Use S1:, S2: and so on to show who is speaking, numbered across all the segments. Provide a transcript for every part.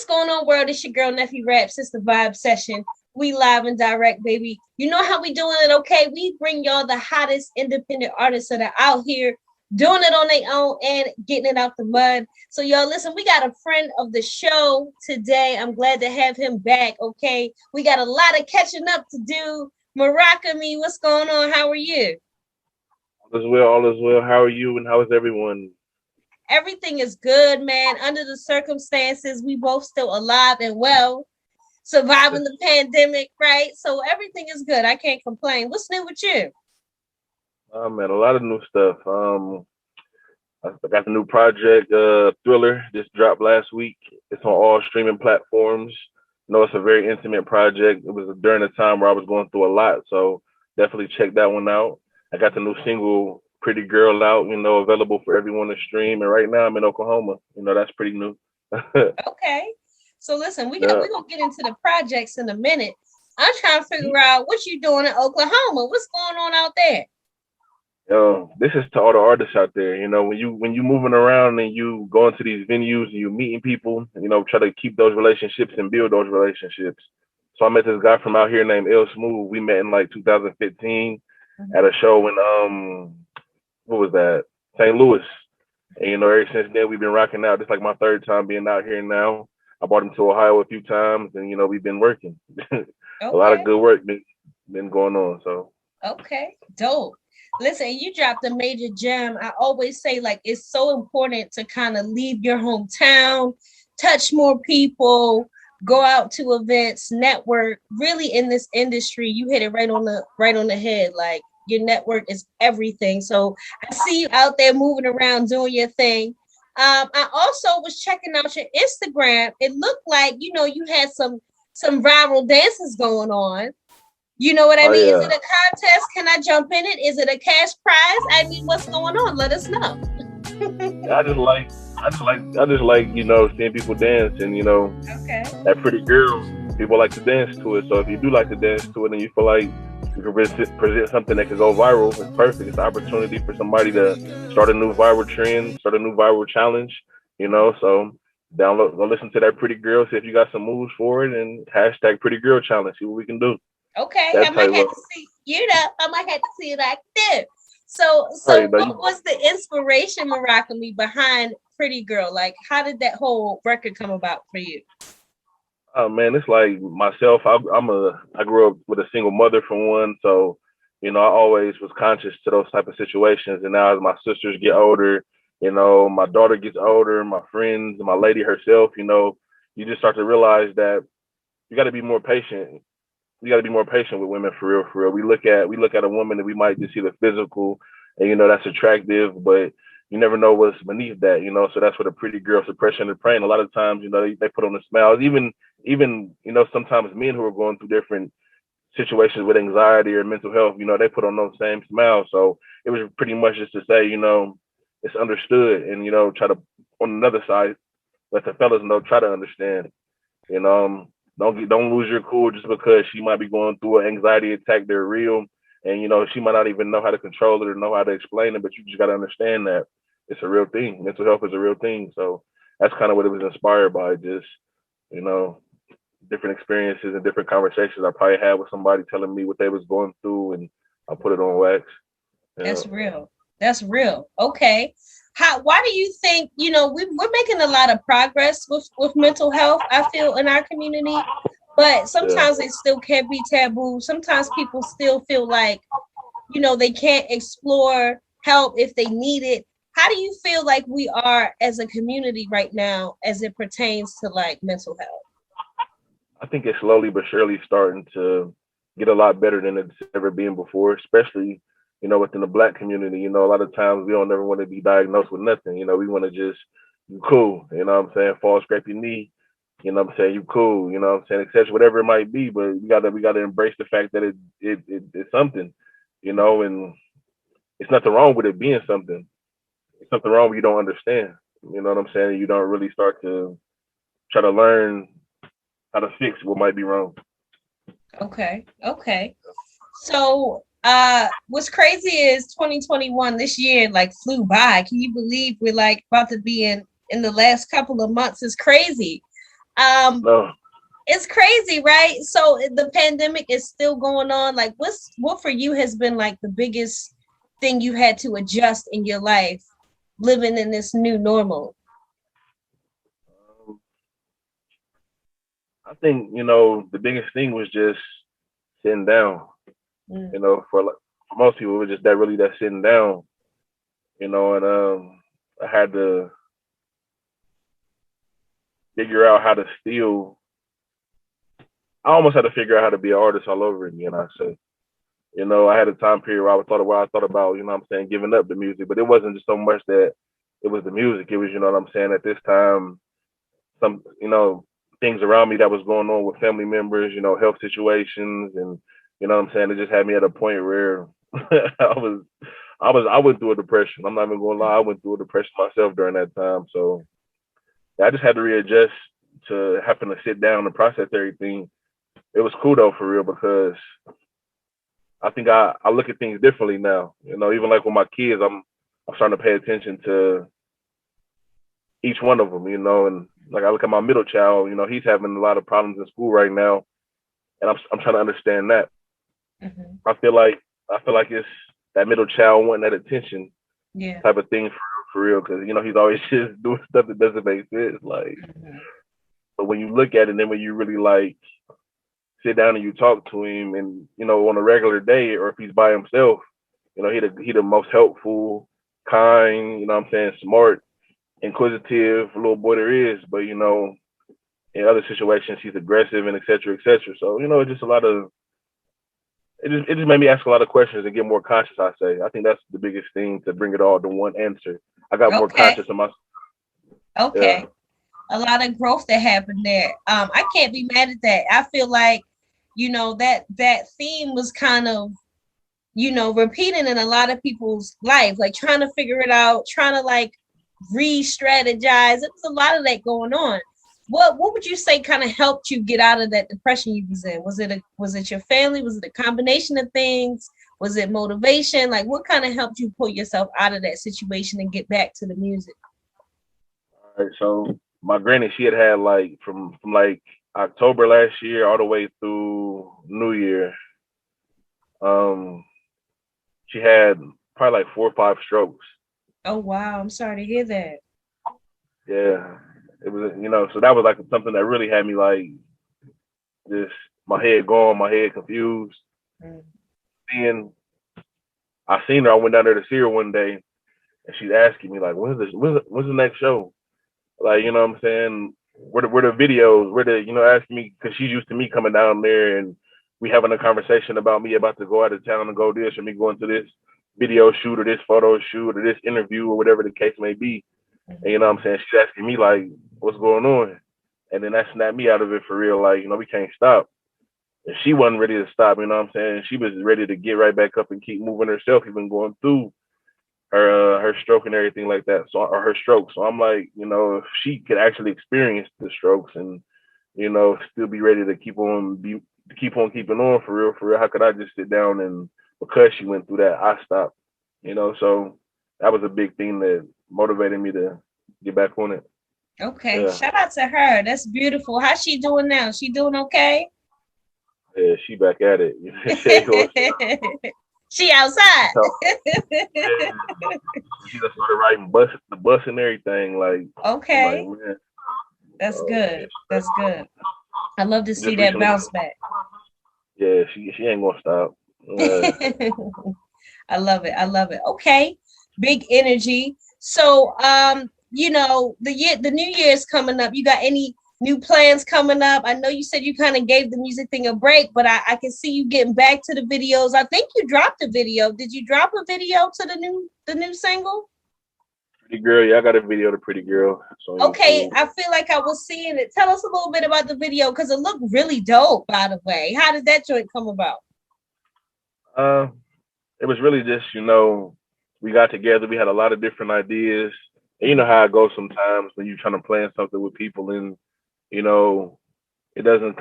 S1: going on, world? It's your girl, Nephew Raps. It's the Vibe Session. We live and direct, baby. You know how we doing it, okay? We bring y'all the hottest independent artists that are out here doing it on their own and getting it out the mud. So y'all listen, we got a friend of the show today. I'm glad to have him back, okay? We got a lot of catching up to do. Murakami, what's going on? How are you?
S2: All is well. How are you and how is everyone?
S1: Everything is good, man. Under the circumstances, we both still alive and well, surviving the pandemic, right? So everything is good. I can't complain. What's new with you?
S2: Man, a lot of new stuff. I got the new project, Thriller, just dropped last week. It's on all streaming platforms. It's a very intimate project. It was during a time where I was going through a lot, so definitely check that one out. I got the new single, Pretty Girl, out, available for everyone to stream. And right now I'm in Oklahoma. That's pretty new.
S1: Okay. So listen, we're gonna get into the projects in a minute. I'm trying to figure out what you doing in Oklahoma. What's going on out there?
S2: This is to all the artists out there. When you moving around and you going to these venues and you meeting people, try to keep those relationships and build those relationships. So I met this guy from out here named El Smooth. We met in like 2015 at a show in what was that? St. Louis. And ever since then we've been rocking out. It's like my third time being out here now. I brought him to Ohio a few times, and we've been working.
S1: Okay.
S2: A lot of good work been going on. So
S1: okay, dope. Listen, you dropped a major gem. I always say, like, it's so important to kind of leave your hometown, touch more people, go out to events, network. Really, in this industry, you hit it right on the head. Like, your network is everything. So I see you out there moving around doing your thing. I also was checking out your Instagram. It looked like you had some viral dances going on. You know what I mean?
S2: yeah.
S1: Is it a contest? Can I jump in it? Is it a cash prize? I mean, what's going on? Let us know.
S2: I just like seeing people dance, and
S1: Okay.
S2: that Pretty Girl, people like to dance to it. So if you do like to dance to it and you feel like you can present something that can go viral, it's perfect. It's an opportunity for somebody to start a new viral trend, start a new viral challenge. So download, go listen to that Pretty Girl, see if you got some moves for it, and hashtag Pretty Girl Challenge. See what we can do.
S1: Okay, I might have to see. I might have to see it like this. So what was the inspiration, Murakami, behind Pretty Girl? Like, how did that whole record come about for you?
S2: Oh man, it's like myself. I grew up with a single mother for one, so I always was conscious to those type of situations. And now as my sisters get older, my daughter gets older, my friends, my lady herself, you just start to realize that you got to be more patient. You got to be more patient with women, for real, for real. We look at a woman and we might just see the physical, and that's attractive, but you never know what's beneath that, So that's what a Pretty Girl, suppression and praying. A lot of times, they put on the smiles. Even sometimes men who are going through different situations with anxiety or mental health, they put on those same smiles. So it was pretty much just to say, it's understood, and try to, on another side, let the fellas know, try to understand. Don't lose your cool just because she might be going through an anxiety attack. They're real, and she might not even know how to control it or know how to explain it. But you just got to understand that it's a real thing. Mental health is a real thing. So that's kind of what it was inspired by. Just different experiences and different conversations I probably had with somebody telling me what they was going through, and I put it on wax.
S1: That's real. That's real. Okay. Why do you think, we're making a lot of progress with mental health, I feel, in our community, but sometimes it still can't be taboo. Sometimes people still feel like, they can't explore help if they need it. How do you feel like we are as a community right now as it pertains to like mental health?
S2: I think it's slowly but surely starting to get a lot better than it's ever been before, especially within the Black community. A lot of times we don't ever want to be diagnosed with nothing. We want to just, you cool, what I'm saying, fall, scrape your knee, what I'm saying, you cool, what I'm saying, etc., whatever it might be. But we gotta embrace the fact that it's something, and it's nothing wrong with it being something. It's something wrong when you don't understand. You know what I'm saying? You don't really start to try to learn how to fix what might be wrong.
S1: Okay. So what's crazy is 2021 this year like flew by. Can you believe we're like about to be in the last couple of months? Is crazy.
S2: No.
S1: It's crazy, right? So the pandemic is still going on. Like, what for you has been like the biggest thing you had to adjust in your life, living in this new normal?
S2: I think, the biggest thing was just sitting down.
S1: Mm.
S2: For most people, it was just that sitting down, and I had to figure out how to still, I almost had to figure out how to be an artist all over again, I say. I had a time period where I thought about, giving up the music, but it wasn't just so much that it was the music. It was, at this time, some, things around me that was going on with family members, health situations, and it just had me at a point where I went through a depression. I'm not even gonna lie, I went through a depression myself during that time. So I just had to readjust to having to sit down and process everything. It was cool though, for real, because I think I look at things differently now. Even like with my kids, I'm starting to pay attention to each one of them. And like I look at my middle child, he's having a lot of problems in school right now, and I'm trying to understand that.
S1: Mm-hmm.
S2: I feel like it's that middle child wanting that attention
S1: Yeah.
S2: type of thing for real, because he's always just doing stuff that doesn't make sense. Like,
S1: Mm-hmm.
S2: but when you look at it, and then when you really like sit down and you talk to him, and on a regular day, or if he's by himself, he the most helpful, kind, smart, inquisitive little boy there is. But in other situations, he's aggressive and et cetera, et cetera. So it's just a lot of it just made me ask a lot of questions and get more conscious. I say I think that's the biggest thing, to bring it all to one answer. I got more
S1: Okay.
S2: conscious of my yeah.
S1: Okay. A lot of growth that happened there. I can't be mad at that. I feel like, that theme was kind of, repeating in a lot of people's life, like trying to figure it out, trying to like re-strategize. It was a lot of that going on. What would you say kind of helped you get out of that depression you was in? Was it your family? Was it a combination of things? Was it motivation? Like, what kind of helped you pull yourself out of that situation and get back to the music?
S2: All right, so my granny, she had like from like October last year all the way through New Year. Um, she had probably like 4 or 5 strokes.
S1: Oh wow, I'm sorry to hear that.
S2: Yeah, it was, so that was like something that really had me like just my head gone, my head confused.
S1: Mm.
S2: And I seen her. I went down there to see her one day, and she's asking me like, when's the next show? Like, what I'm saying? Where the videos? Where the, asking me, because she's used to me coming down there and we having a conversation about me about to go out of town and go this, or me going to this video shoot or this photo shoot or this interview or whatever the case may be. And I'm saying, she's asking me like, what's going on? And then that snapped me out of it for real. Like, we can't stop. And she wasn't ready to stop. I'm saying? She was ready to get right back up and keep moving herself, even going through her stroke and everything like that. So, or her stroke. So I'm like, if she could actually experience the strokes and still be ready to keep on keeping on for real, how could I just sit down and, because she went through that, I stopped. So that was a big thing that motivated me to get back on it.
S1: Okay,
S2: Yeah,
S1: shout out to her. That's beautiful. How's she doing now? She doing okay?
S2: yeah, she back at it. She ain't gonna
S1: She outside.
S2: stop. Yeah, she just started writing the bus and everything. I'm like,
S1: Okay,
S2: man.
S1: that's
S2: Yeah,
S1: good. That's good. I love to see
S2: just
S1: that
S2: recently.
S1: bounce back.
S2: Yeah, she ain't gonna stop.
S1: I love it. I love it. Okay. Big energy. So the new year is coming up. You got any new plans coming up? I know you said you kind of gave the music thing a break, but I can see you getting back to the videos. I think you dropped a video. Did you drop a video to the new single?
S2: Pretty girl, yeah, I got a video to Pretty Girl. It's on
S1: Okay,
S2: YouTube.
S1: I feel like I was seeing it. Tell us a little bit about the video because it looked really dope, by the way. How did that joint come about?
S2: Uh, it was really just, we got together. We had a lot of different ideas. And you know how it goes sometimes when you're trying to plan something with people, and you know it doesn't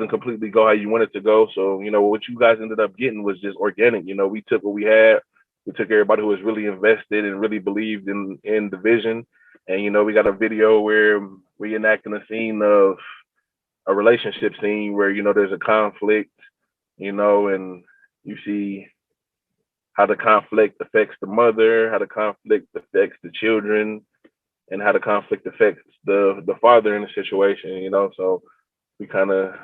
S2: completely go how you want it to go. So what you guys ended up getting was just organic. We took what we had. We took everybody who was really invested and really believed in the vision, and we got a video where reenacting a scene of a relationship scene where, there's a conflict, and you see how the conflict affects the mother, how the conflict affects the children, and how the conflict affects the father in the situation, So we kind of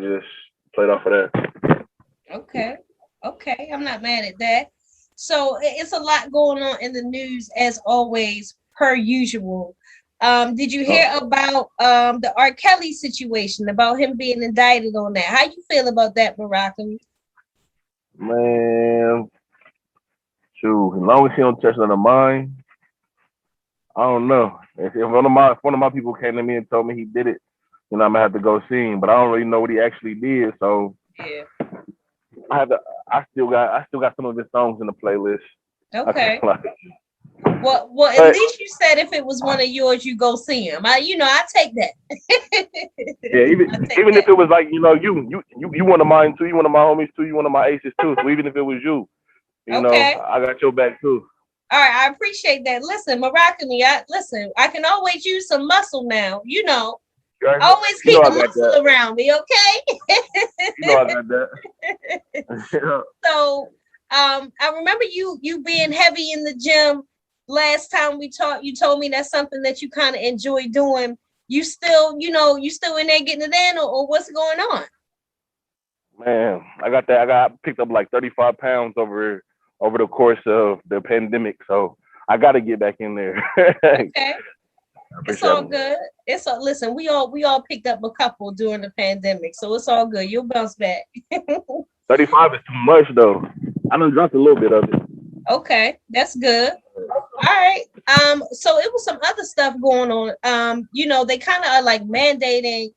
S2: just played off of that.
S1: Okay. Okay. I'm not mad at that. So it's a lot going on in the news as always, per usual. Did you hear about the R. Kelly situation, about him being indicted on that? How you feel about that, Murakami?
S2: Man, shoot, as long as he don't touch none of mine, I don't know. If one of my people came to me and told me he did it, I'm gonna have to go see him. But I don't really know what he actually did. So
S1: Yeah.
S2: I still got some of his songs in the playlist.
S1: Okay.
S2: Like,
S1: Well, at least you said if it was one of yours, you go see him. I take that.
S2: yeah, even if it was like, you one of mine too, you one of my homies too, you one of my aces too. So even if it was you,
S1: Okay.
S2: I got your back too.
S1: All right, I appreciate that. Listen, Murakami, I can always use some muscle now. Always keep the muscle around me, okay?
S2: I got that.
S1: So, I remember you being heavy in the gym last time we talked. You told me that's something that you kind of enjoy doing. You still in there getting it in, or what's going on?
S2: Man, I got that. I picked up like 35 pounds over the course of the pandemic, so I got to get back in there.
S1: Okay. It's all good. Listen, we all picked up a couple during the pandemic, so it's all good. You'll bounce back.
S2: 35 is too much though. I done dropped a little bit of it.
S1: Okay, that's good. All right. So it was some other stuff going on. They kind of are like mandating.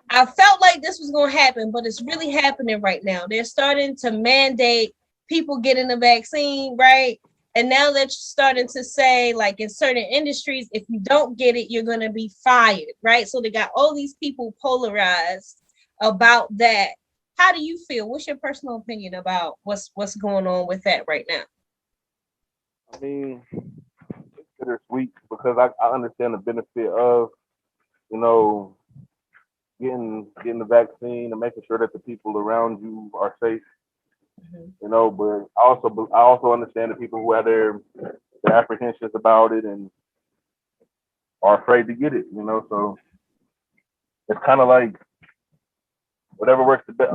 S1: I felt like this was going to happen, but it's really happening right now. They're starting to mandate people getting the vaccine, right? And now they're starting to say, like in certain industries, if you don't get it, you're going to be fired, right? So they got all these people polarized about that. How do you feel? What's your personal opinion about what's going on with that right now?
S2: I mean, it's bittersweet because I understand the benefit of, getting the vaccine and making sure that the people around you are safe. But I also understand the people who have their apprehensions about it and are afraid to get it. So it's kind of like whatever works the best.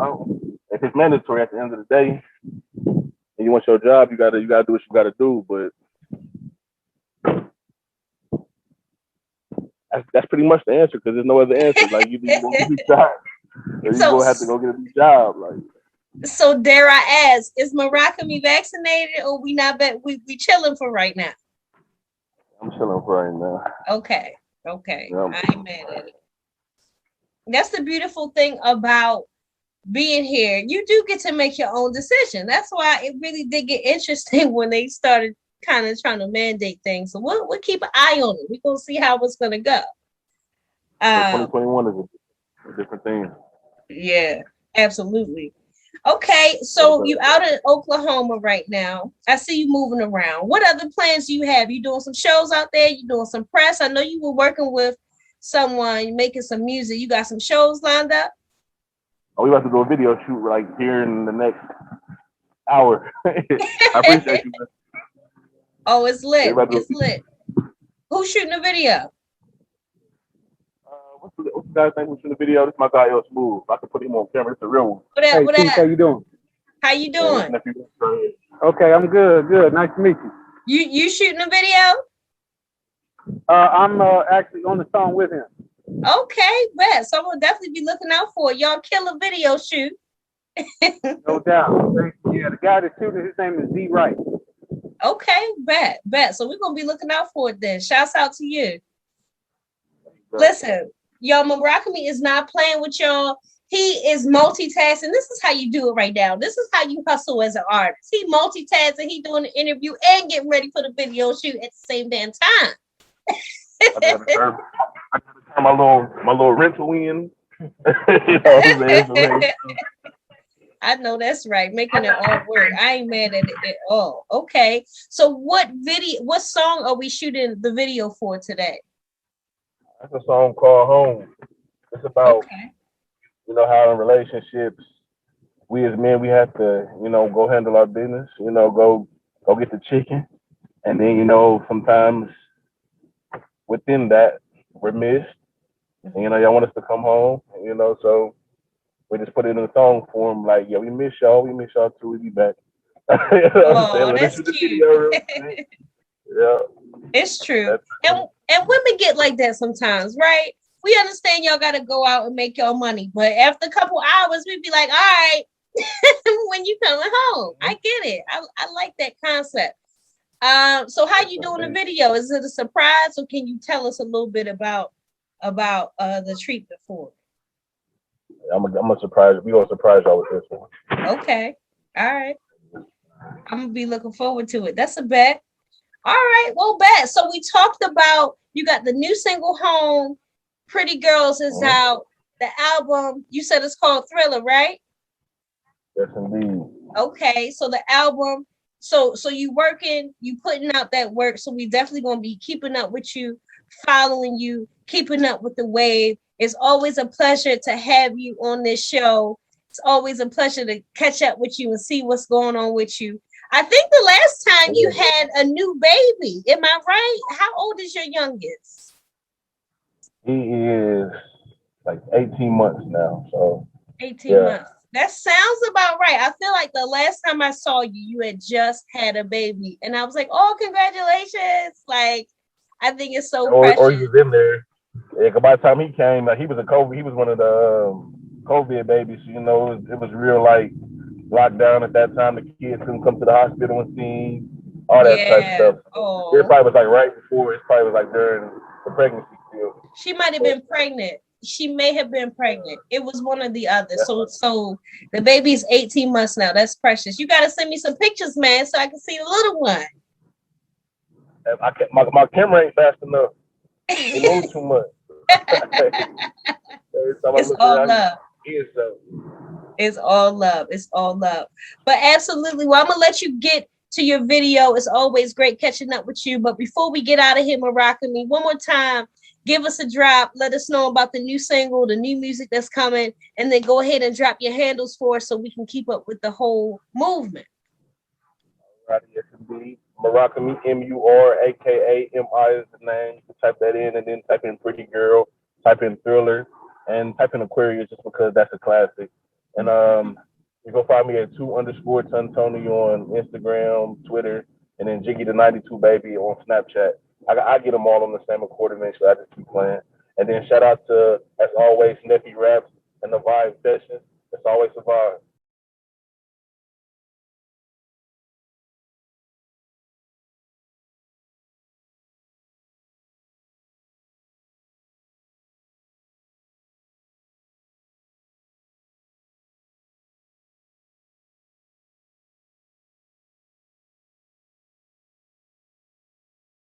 S2: If it's mandatory at the end of the day, and you want your job, you gotta do what you gotta do. But that's pretty much the answer because there's no other answer. Like you gonna get a job, or you gonna have to go get a new job. Like,
S1: so dare I ask, is Murakami vaccinated, or we not? We chilling for right now.
S2: I'm chilling for right now.
S1: Okay. Yeah. I ain't mad at it. That's the beautiful thing about being here. You do get to make your own decision. That's why it really did get interesting when they started kind of trying to mandate things. So we'll keep an eye on it. We're gonna see how it's gonna go.
S2: 2021 is a different thing.
S1: Yeah, absolutely. Okay, so you out in Oklahoma right now. I see you moving around. What other plans do you have? You doing some shows out there? You doing some press? I know you were working with someone making some music. You got some shows lined up?
S2: Oh, we about to do a video shoot like here in the next hour. I appreciate you.
S1: Oh, it's lit. It's lit. Who's shooting the video?
S2: What's the guy's name who's shooting the video? This is my guy, El Smooth. I can put him on camera. It's a real one.
S1: What up?
S3: How you doing?
S1: How you doing?
S3: Okay, I'm good. Good. Nice to meet you.
S1: You shooting a video?
S3: I'm actually on the song with him.
S1: Okay, bet. So I'm gonna definitely be looking out for it. Y'all kill a video shoot.
S3: No doubt. Yeah, the guy that's shooting, his name is D. Wright.
S1: Okay, bet. So we're gonna be looking out for it then. Shouts out to you. Listen, y'all, Murakami is not playing with y'all. He is multitasking. This is how you do it right now. This is how you hustle as an artist. He multitasking. He doing the interview and getting ready for the video shoot at the same damn time.
S2: I gotta turn my little rental in.
S1: I know that's right. Making it all work. I ain't mad at it at all. Okay. So what song are we shooting the video for today?
S2: That's a song called Home. It's about,
S1: Okay.
S2: how in relationships, we as men, we have to, go handle our business, go get the chicken. And then, sometimes within that, we're missed. And, y'all want us to come home, so we just put it in a song form, like, yeah, we miss y'all too, we be back. You know what I'm saying?
S1: Oh,
S2: Let us
S1: that's
S2: shoot the
S1: cute.
S2: video real quick. Yeah,
S1: It's true.
S2: that's
S1: And women get like that sometimes, right? We understand y'all gotta go out and make your money, but after a couple hours, we'd be like, all right, when you coming home. I get it. I like that concept. So how you doing the video? Is it a surprise, or can you tell us a little bit about the treatment for
S2: I'm gonna surprise. We gonna surprise y'all with this one.
S1: it? Okay. All right. I'm gonna be looking forward to it. That's a bet. All right, well, bet. So we talked about you got the new single Home, Pretty Girls is out. The album, you said it's called Thriller, right?
S2: Yes, indeed.
S1: Okay, so the album, so you working, you putting out that work. So we definitely gonna be keeping up with you, following you, keeping up with the wave. It's always a pleasure to have you on this show. It's always a pleasure to catch up with you and see what's going on with you. I think the last time you had a new baby. Am I right? How old is your youngest?
S2: He is like 18 months now. So
S1: 18
S2: yeah.
S1: months. That sounds about right. I feel like the last time I saw you, you had just had a baby. And I was like, oh, congratulations. Like, I think it's so
S2: Or he
S1: precious.
S2: was in there. Yeah, 'cause by the time he came, he was a COVID. He was one of the COVID babies. It was real like lockdown at that time. The kids couldn't come to the hospital and see all that type of
S1: Yeah.
S2: stuff. It
S1: Oh,
S2: probably was like right before. It probably was like during the pregnancy still.
S1: she might have
S2: But
S1: been pregnant. She may have been pregnant. It was one or the other. So the baby's 18 months now. That's precious. You got to send me some pictures, man, so I can see the little one.
S2: my camera ain't fast enough. It moves too much. Every time I
S1: It's
S2: look
S1: all
S2: around,
S1: love.
S2: he is so.
S1: It's all love. It's all love. But absolutely. Well, I'm gonna let you get to your video. It's always great catching up with you. But before we get out of here, Murakami, one more time, give us a drop. Let us know about the new single, the new music that's coming, and then go ahead and drop your handles for us so we can keep up with the whole movement.
S2: Right, yes, indeed. Murakami, Murakami is the name. You can type that in and then type in Pretty Girl, type in Thriller, and type in Aquarius just because that's a classic. And you can find me at 2_Tony on Instagram, Twitter, and then Jiggy the 92 Baby on Snapchat. I get them all on the same coordination, so I just keep playing. And then shout out to, as always, Neffy Raps and the Vibe Sessions. It's always a vibe.